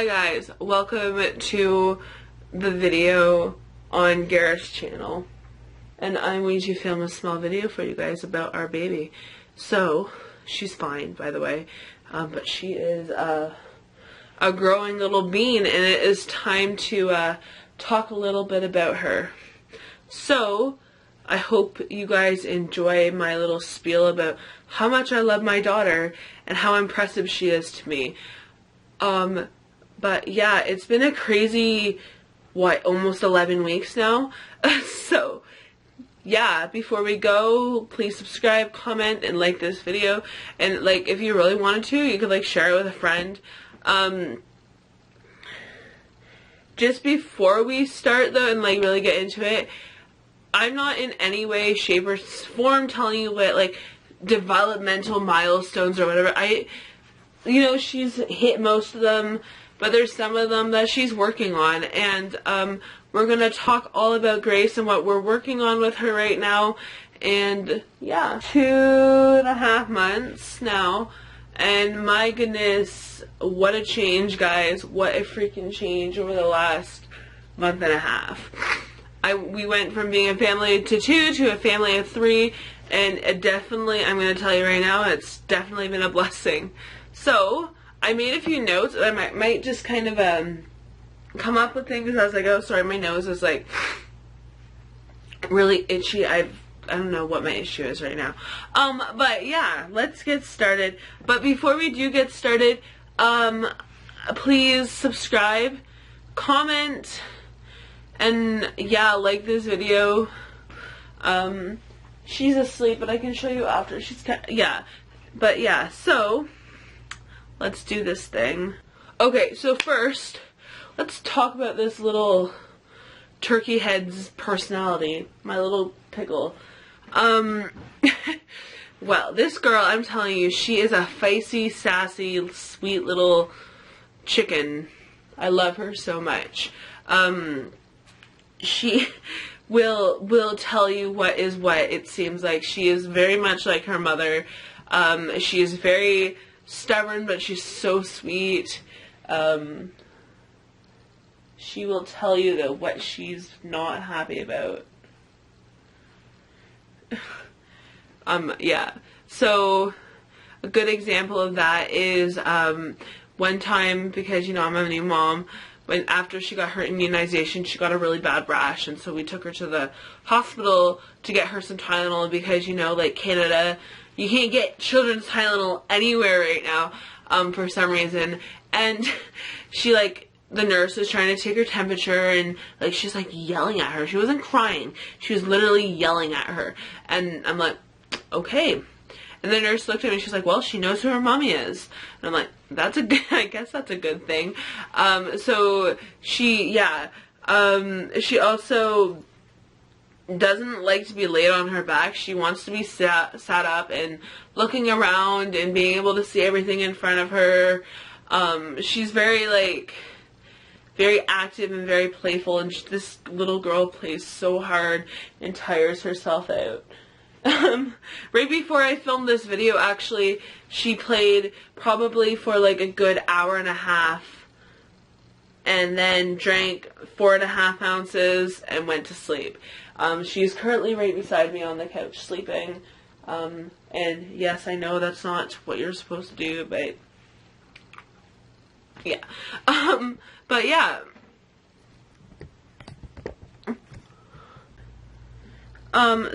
Hi guys, welcome to the video on Garrett's channel, and I'm going to film a small video for you guys about our baby. So, she's fine, by the way, but she is a growing little bean, and it is time to talk a little bit about her. So, I hope you guys enjoy my little spiel about how much I love my daughter and how impressive she is to me. But yeah, it's been a crazy, almost 11 weeks now. So, yeah, before we go, please subscribe, comment, and like this video. And, like, if you really wanted to, you could, like, share it with a friend. Just before we start, though, and, like, really get into it, I'm not in any way, shape, or form telling you what, like, developmental milestones or whatever. You know, she's hit most of them, but there's some of them that she's working on, and we're gonna talk all about Grace and what we're working on with her right now. And yeah, 2.5 months now, and my goodness, what a change, guys. What a freaking change over the last month and a half. We went from being a family of 2 to a family of 3, and it definitely, I'm going to tell you right now, it's definitely been a blessing. So, I made a few notes. I might just kind of come up with things as I go. Sorry, my nose is like really itchy. I don't know what my issue is right now. But yeah, let's get started. But before we do get started, please subscribe, comment, and yeah, like this video. She's asleep, but I can show you after. But yeah, so let's do this thing. Okay, so first, let's talk about this little turkey head's personality, my little pickle. Well, this girl, I'm telling you, she is a feisty, sassy, sweet little chicken. I love her so much. She will tell you what is what, it seems like. She is very much like her mother. She is very stubborn, but she's so sweet. She will tell you that what she's not happy about. Yeah. So, a good example of that is, one time, because, you know, I'm a new mom, after she got her immunization, she got a really bad rash, and so we took her to the hospital to get her some Tylenol, because, you know, like Canada, you can't get children's Tylenol anywhere right now, for some reason. And she, like, the nurse was trying to take her temperature, and, like, she's, like, yelling at her. She wasn't crying. She was literally yelling at her. And I'm like, okay. And the nurse looked at me and she's like, well, she knows who her mommy is. And I'm like, I guess that's a good thing. So she also doesn't like to be laid on her back. She wants to be sat up and looking around and being able to see everything in front of her. She's very, like, very active and very playful, and this little girl plays so hard and tires herself out. Right before I filmed this video, actually, she played probably for like a good hour and a half, and then drank 4.5 ounces and went to sleep. She's currently right beside me on the couch sleeping, and yes, I know that's not what you're supposed to do, but yeah. But yeah.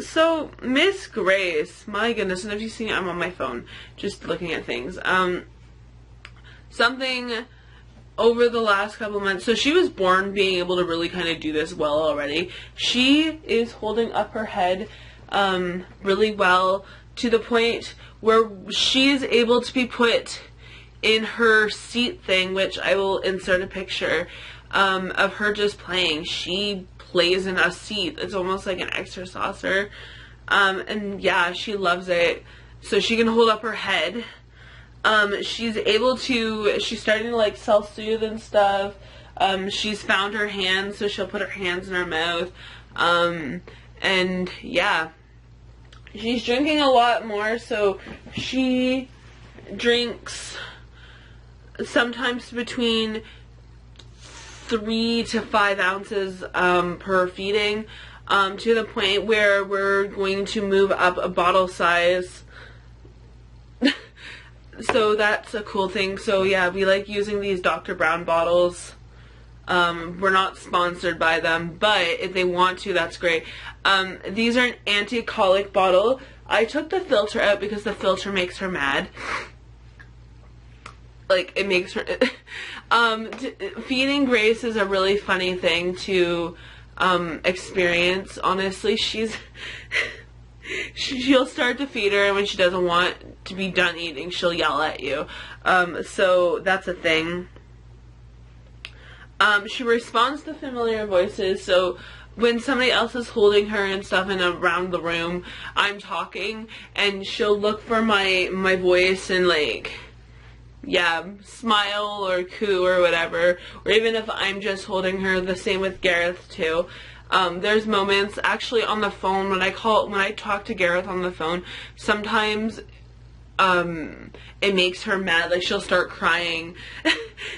So, Miss Grace, my goodness, and if you see, I'm on my phone, just looking at things. Something over the last couple of months, so she was born being able to really kind of do this well already. She is holding up her head, really well, to the point where she is able to be put in her seat thing, which I will insert a picture, of her just playing. She plays in a seat. It's almost like an exerciser. And yeah, she loves it. So she can hold up her head. She's starting to, like, self-soothe and stuff. She's found her hands, so she'll put her hands in her mouth. And yeah, she's drinking a lot more, so she drinks sometimes between 3 to 5 ounces per feeding, to the point where we're going to move up a bottle size. So that's a cool thing. So yeah, we like using these Dr. Brown bottles. We're not sponsored by them, but if they want to, that's great. These are an anti-colic bottle. I took the filter out because the filter makes her mad. Like, it makes her... feeding Grace is a really funny thing to experience. Honestly, she'll start to feed her, and when she doesn't want to be done eating, she'll yell at you. So that's a thing. She responds to familiar voices, so when somebody else is holding her and stuff and around the room, I'm talking, and she'll look for my voice and, like, yeah, smile or coo or whatever. Or even if I'm just holding her, the same with Gareth too. There's moments actually on the phone when I talk to Gareth on the phone, sometimes it makes her mad. Like, she'll start crying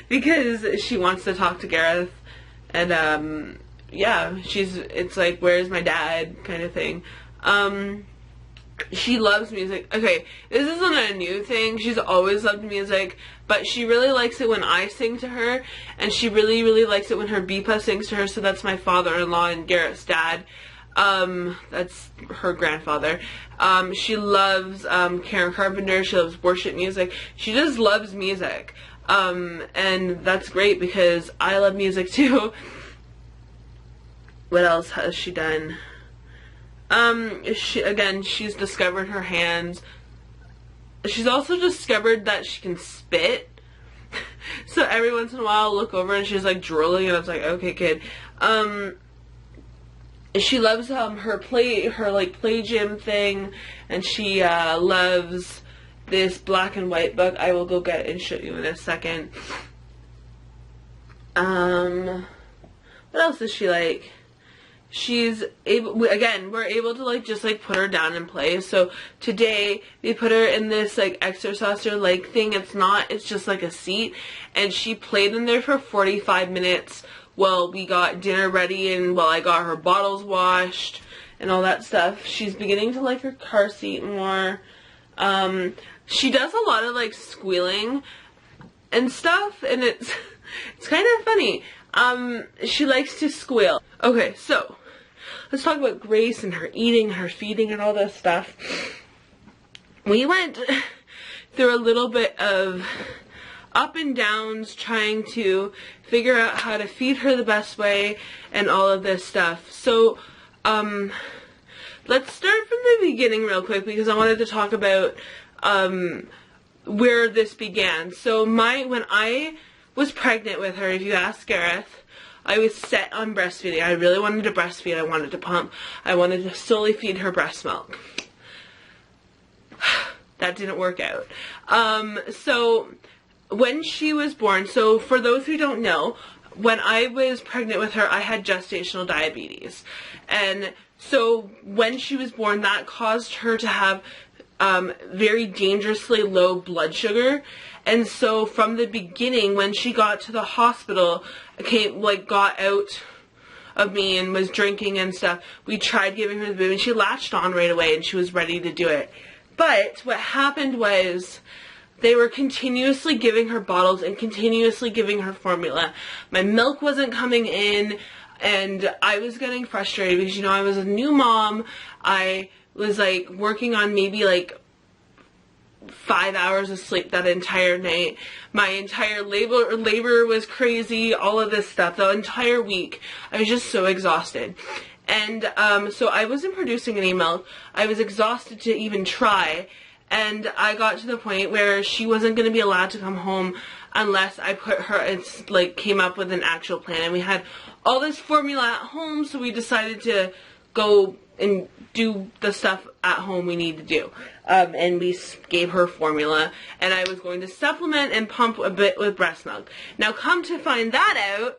because she wants to talk to Gareth, and yeah, it's like, where's my dad kind of thing. She loves music. Okay, this isn't a new thing. She's always loved music, but she really likes it when I sing to her, and she really, really likes it when her Beepa sings to her. So that's my father-in-law and Garrett's dad. That's her grandfather. She loves Karen Carpenter. She loves worship music. She just loves music. And that's great because I love music too. What else has she done? She's discovered her hands. She's also discovered that she can spit. So every once in a while I'll look over and she's like drooling, and I was like, okay, kid. She loves her play gym thing, and she loves this black and white book. I will go get it and show you in a second. What else does she like? She's able, again, we're able to like just like put her down and play. So today we put her in this like exerciser like thing. It's just like a seat, and she played in there for 45 minutes while we got dinner ready and while I got her bottles washed and all that stuff. She's beginning to like her car seat more. She does a lot of like squealing and stuff, and it's kind of funny. She likes to squeal. Okay, so let's talk about Grace and her eating, her feeding, and all this stuff. We went through a little bit of up and downs trying to figure out how to feed her the best way and all of this stuff. So, let's start from the beginning real quick because I wanted to talk about where this began. So when I was pregnant with her, if you ask Gareth, I was set on breastfeeding. I really wanted to breastfeed. I wanted to pump. I wanted to solely feed her breast milk. That didn't work out. So when she was born, so for those who don't know, when I was pregnant with her, I had gestational diabetes. And so when she was born, that caused her to have very dangerously low blood sugar. And so from the beginning, when she got to the hospital, got out of me and was drinking and stuff, we tried giving her the boob, and she latched on right away and she was ready to do it. But what happened was they were continuously giving her bottles and continuously giving her formula. My milk wasn't coming in, and I was getting frustrated because, you know, I was a new mom. I was like working on maybe like 5 hours of sleep that entire night. My entire labor was crazy, all of this stuff. The entire week, I was just so exhausted. And so I wasn't producing any milk. I was exhausted to even try. And I got to the point where she wasn't going to be allowed to come home unless I came up with an actual plan. And we had all this formula at home, so we decided to go and do the stuff at home we need to do. And we gave her formula, and I was going to supplement and pump a bit with breast milk. Now, come to find that out,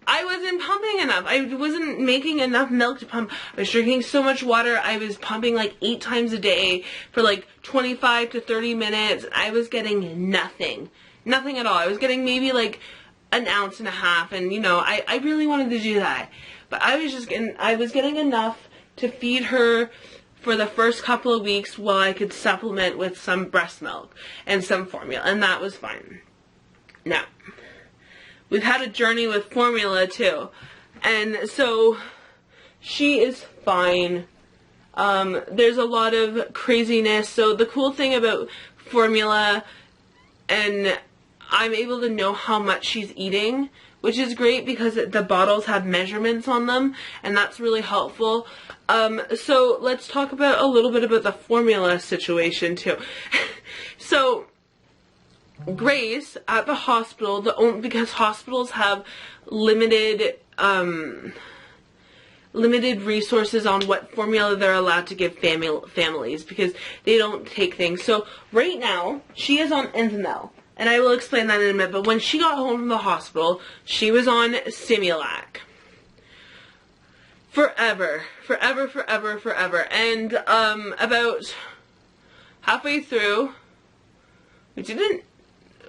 I wasn't pumping enough. I wasn't making enough milk to pump. I was drinking so much water. I was pumping like 8 times a day for like 25 to 30 minutes. I was getting nothing. Nothing at all. I was getting maybe like 1.5 ounces, and you know, I really wanted to do that. But I was getting enough to feed her for the first couple of weeks while I could supplement with some breast milk and some formula, and that was fine. Now, we've had a journey with formula too, and so she is fine. There's a lot of craziness. So the cool thing about formula, and I'm able to know how much she's eating, which is great because the bottles have measurements on them, and that's really helpful. So let's talk about a little bit about the formula situation too. So Grace at the hospital, because hospitals have limited resources on what formula they're allowed to give families, because they don't take things. So right now she is on Enfamil, and I will explain that in a minute. But when she got home from the hospital, she was on Stimulation forever. And about halfway through,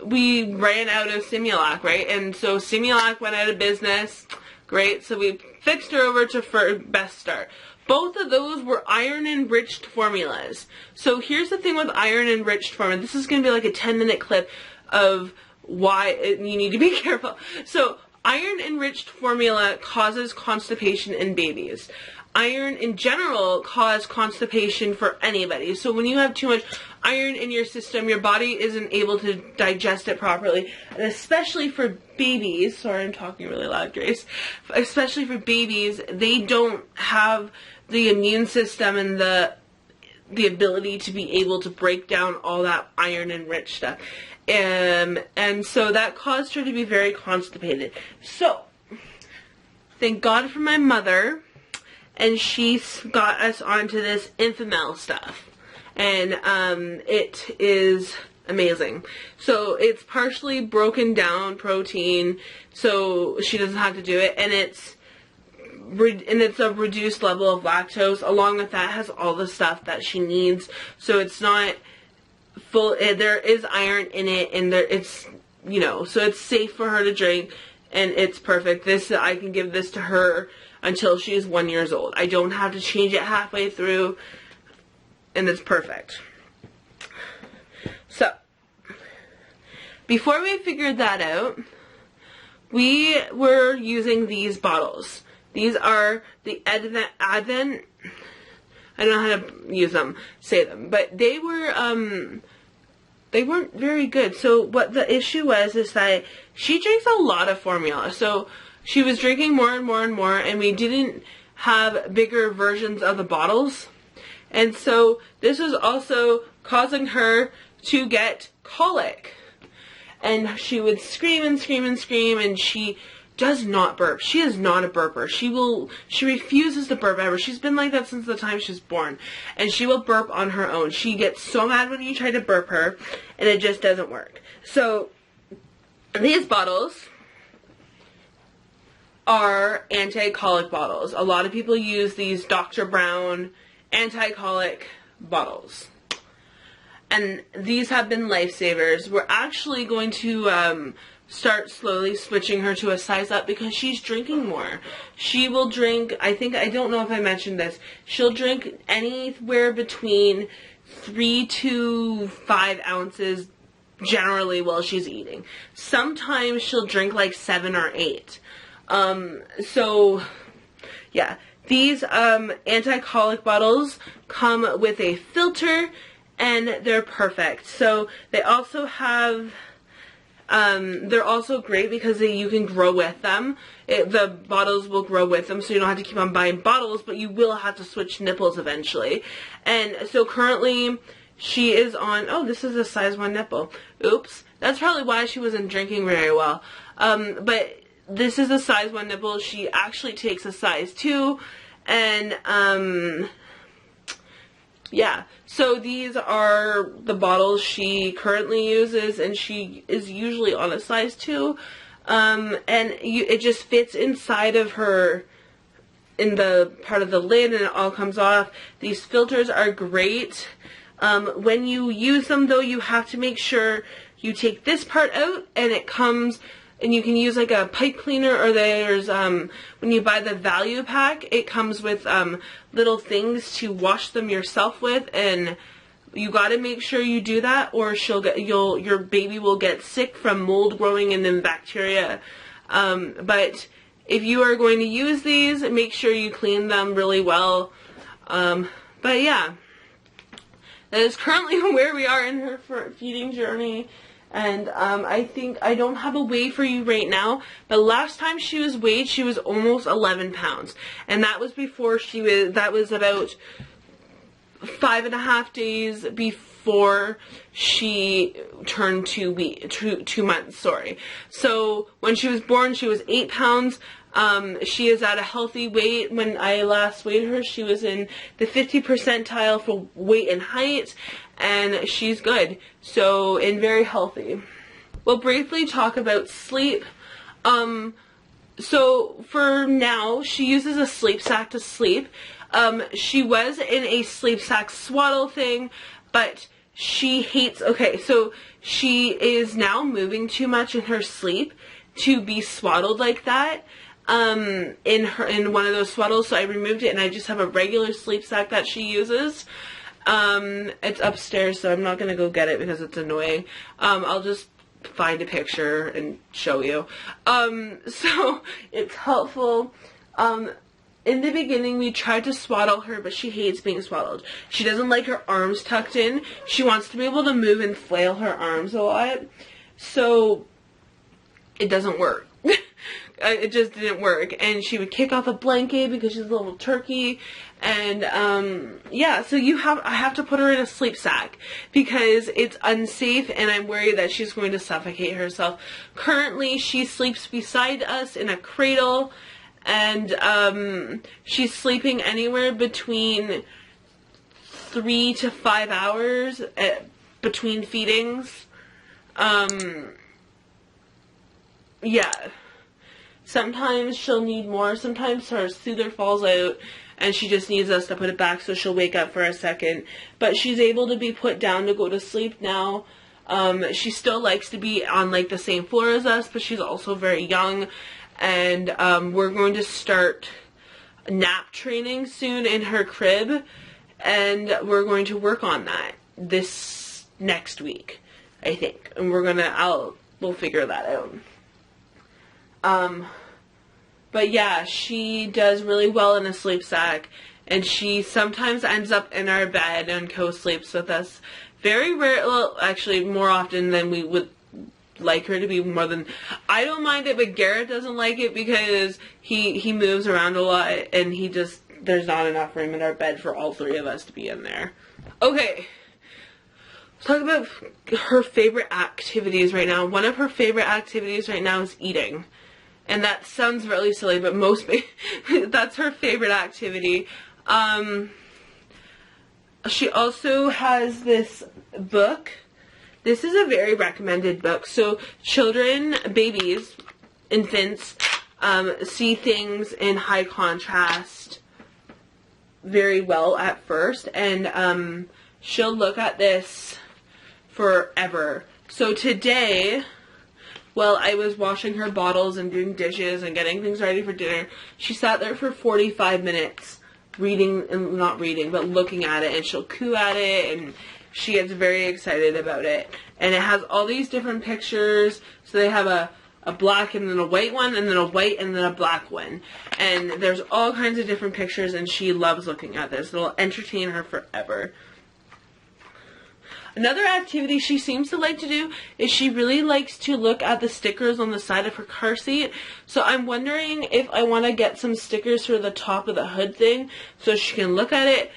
we ran out of Stimulation, right? And so Stimulation went out of business. Great. So we fixed her over to Best Start. Both of those were iron-enriched formulas. So here's the thing with iron-enriched formula. This is going to be like a 10-minute clip of why you need to be careful. So iron-enriched formula causes constipation in babies. Iron in general causes constipation for anybody. So when you have too much iron in your system, your body isn't able to digest it properly. And especially for babies, sorry I'm talking really loud, Grace, especially for babies, they don't have the immune system and the ability to be able to break down all that iron-enriched stuff. And so that caused her to be very constipated. So, thank God for my mother, and she got us onto this Enfamil stuff. And it is amazing. So it's partially broken down protein, so she doesn't have to do it, and it's a reduced level of lactose. Along with that, has all the stuff that she needs. So it's not full. There is iron in it, and it's, you know, so it's safe for her to drink, and it's perfect. I can give this to her until she is 1 year old. I don't have to change it halfway through, and it's perfect. So, before we figured that out, we were using these bottles. These are the Advent, I don't know how to say them, but they weren't very good. So what the issue was is that she drinks a lot of formula. So she was drinking more and more and more, and we didn't have bigger versions of the bottles. And so this was also causing her to get colic. And she would scream and scream and scream, and she does not burp. She is not a burper. She refuses to burp ever. She's been like that since the time she was born. And she will burp on her own. She gets so mad when you try to burp her, and it just doesn't work. So these bottles are anti-colic bottles. A lot of people use these Dr. Brown anti-colic bottles. And these have been lifesavers. We're actually going to start slowly switching her to a size up because she's drinking more. She will drink, I don't know if I mentioned this, she'll drink anywhere between 3 to 5 ounces generally while she's eating. Sometimes she'll drink like 7 or 8. So, yeah. These anti-colic bottles come with a filter, and they're perfect. So they also have, they're also great because you can grow with them. The bottles will grow with them, so you don't have to keep on buying bottles, but you will have to switch nipples eventually. And so currently she is on, oh, this is a size 1 nipple. Oops. That's probably why she wasn't drinking very well. But this is a size 1 nipple. She actually takes a size 2. And, yeah. So these are the bottles she currently uses, and she is usually on a size 2. And it just fits inside of her, in the part of the lid, and it all comes off. These filters are great. When you use them, though, you have to make sure you take this part out, and it and you can use like a pipe cleaner, or there's when you buy the value pack, it comes with little things to wash them yourself with, and you got to make sure you do that, or your baby will get sick from mold growing and then bacteria. But if you are going to use these, make sure you clean them really well. But yeah, that is currently where we are in her feeding journey. And I think I don't have a weigh for you right now, but last time she was weighed, she was almost 11 pounds. And that was before that was about 5.5 days before she turned 2 months, sorry. So when she was born, she was 8 pounds. She is at a healthy weight. When I last weighed her, she was in the 50th percentile for weight and height, and she's good. So, and very healthy. We'll briefly talk about sleep. So for now, she uses a sleep sack to sleep. She was in a sleep sack swaddle thing, but she hates, okay, so she is now moving too much in her sleep to be swaddled like that, in one of those swaddles, so I removed it, and I just have a regular sleep sack that she uses. It's upstairs, so I'm not gonna go get it because it's annoying. I'll just find a picture and show you. So it's helpful. In the beginning, we tried to swaddle her, but she hates being swaddled. She doesn't like her arms tucked in. She wants to be able to move and flail her arms a lot. So it doesn't work. It just didn't work. And she would kick off a blanket because she's a little turkey. And yeah, so I have to put her in a sleep sack because it's unsafe, and I'm worried that she's going to suffocate herself. Currently, she sleeps beside us in a cradle. And she's sleeping anywhere between 3 to 5 hours between feedings. Yeah. Sometimes she'll need more. Sometimes her soother falls out and she just needs us to put it back so she'll wake up for a second. But she's able to be put down to go to sleep now. She still likes to be on like the same floor as us, but she's also very young. And we're going to start nap training soon in her crib, and we're going to work on that this next week, I think. And we'll figure that out. But yeah, she does really well in a sleep sack, and she sometimes ends up in our bed and co-sleeps with us. Very rare, well, actually more often than we would like her to be. More than, I don't mind it, but Garrett doesn't like it because he moves around a lot, and there's not enough room in our bed for all three of us to be in there. Okay, let's talk about her favorite activities right now. One of her favorite activities right now is eating, and that sounds really silly, but that's her favorite activity. She also has this book. This is a very recommended book. So children, babies, infants, see things in high contrast very well at first. And she'll look at this forever. So today, while I was washing her bottles and doing dishes and getting things ready for dinner, she sat there for 45 minutes reading, and not reading, but looking at it. And she'll coo at it, and she gets very excited about it. And it has all these different pictures. So they have a black and then a white one, and then a white and then a black one. And there's all kinds of different pictures, and she loves looking at this. It'll entertain her forever. Another activity she seems to like to do is she really likes to look at the stickers on the side of her car seat. So I'm wondering if I want to get some stickers for the top of the hood thing so she can look at it.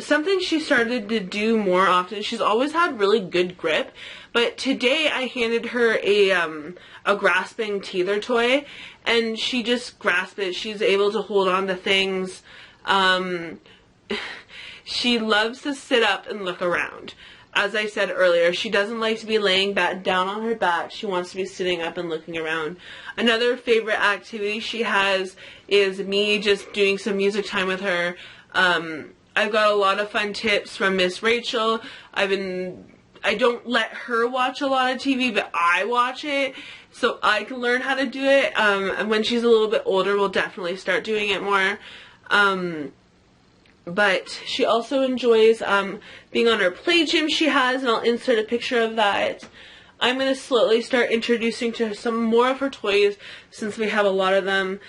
Something she started to do more often, she's always had really good grip, but today I handed her a grasping teether toy, and she just grasped it. She's able to hold on to things. She loves to sit up and look around. As I said earlier, she doesn't like to be laying down on her back. She wants to be sitting up and looking around. Another favorite activity she has is me just doing some music time with her. I've got a lot of fun tips from Miss Rachel. I don't let her watch a lot of TV, but I watch it. so I can learn how to do it. And when she's a little bit older, we'll definitely start doing it more. But she also enjoys being on her play gym she has, and I'll insert a picture of that. I'm going to slowly start introducing to her some more of her toys since we have a lot of them.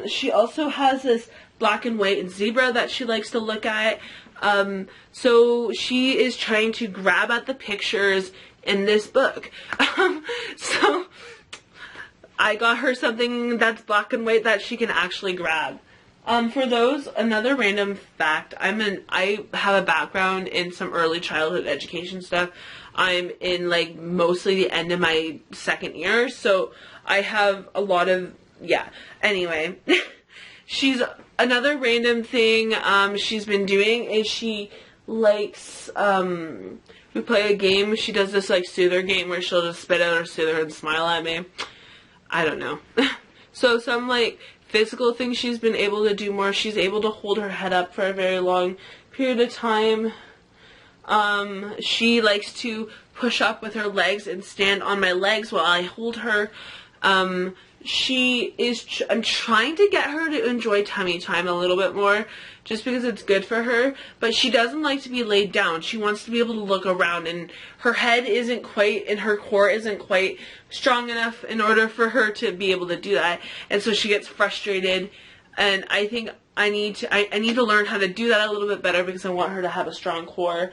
She also has this black and white zebra that she likes to look at. So she is trying to grab at the pictures in this book. So I got her something that's black and white that she can actually grab. For those, another random fact, I have a background in some early childhood education stuff. I'm in like mostly the end of my second year, so I have a lot of, yeah. Anyway, she's, another random thing she's been doing is she likes, we play a game, she does this like soother game where she'll just spit out her soother and smile at me. I don't know. So some like physical things she's been able to do more. She's able to hold her head up for a very long period of time. She likes to push up with her legs and stand on my legs while I hold her. I'm trying to get her to enjoy tummy time a little bit more, just because it's good for her, but she doesn't like to be laid down. She wants to be able to look around, and her head isn't quite, and her core isn't quite strong enough in order for her to be able to do that, and so she gets frustrated, and I think I need to learn how to do that a little bit better because I want her to have a strong core.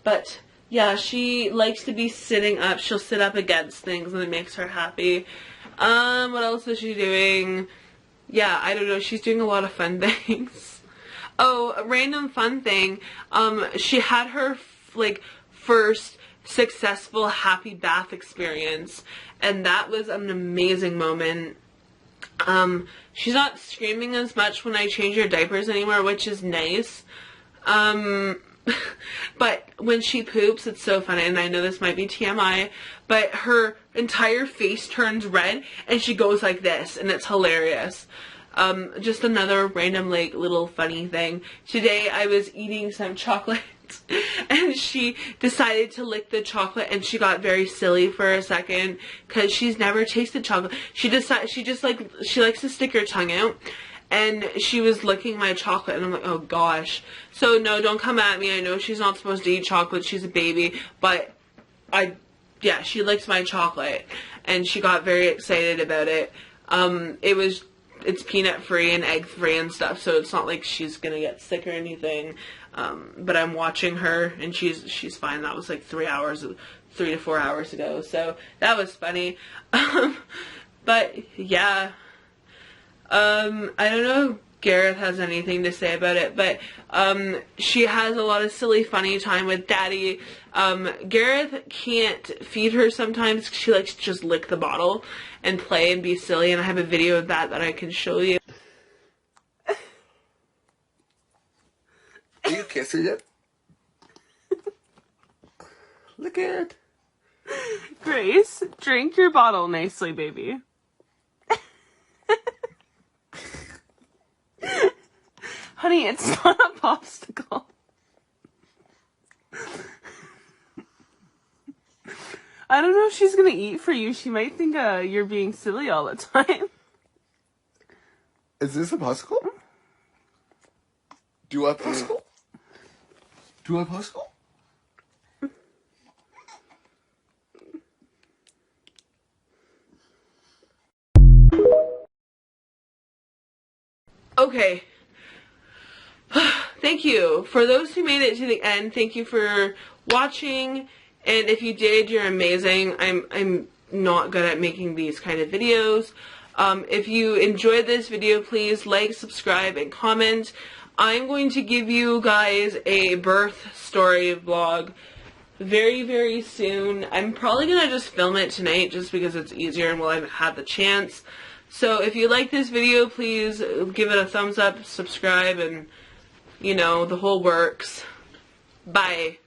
But yeah, she likes to be sitting up. She'll sit up against things and it makes her happy. What else is she doing? Yeah, I don't know. She's doing a lot of fun things. Oh, a random fun thing. She had her like first successful happy bath experience, and that was an amazing moment. She's not screaming as much when I change her diapers anymore, which is nice. But when she poops, it's so funny, and I know this might be TMI, but her entire face turns red, and she goes like this, and it's hilarious. Just another random, like, little funny thing. Today, I was eating some chocolate, and she decided to lick the chocolate, and she got very silly for a second, because she's never tasted chocolate. She likes to stick her tongue out. And she was licking my chocolate, and I'm like, oh gosh. So no, don't come at me. I know she's not supposed to eat chocolate. She's a baby. But yeah, she licked my chocolate, and she got very excited about it. It's peanut free and egg free and stuff, so it's not like she's gonna get sick or anything. But I'm watching her, and she's fine. That was like 3 to 4 hours ago. So that was funny. But yeah. I don't know if Gareth has anything to say about it, but she has a lot of silly, funny time with Daddy. Gareth can't feed her sometimes because she likes to just lick the bottle and play and be silly, and I have a video of that I can show you. Are you kissing it? Look at it. Grace, drink your bottle nicely, baby. Honey, it's not a popsicle. I don't know if she's gonna eat for you. She might think you're being silly all the time. Is this a popsicle? Do you want a popsicle? Do you want a popsicle? Okay. Thank you. For those who made it to the end, thank you for watching. And if you did, you're amazing. I'm not good at making these kind of videos. If you enjoyed this video, please like, subscribe, and comment. I'm going to give you guys a birth story vlog very, very soon. I'm probably going to just film it tonight just because it's easier and while I've had the chance. So if you like this video, please give it a thumbs up, subscribe, and, you know, the whole works. Bye.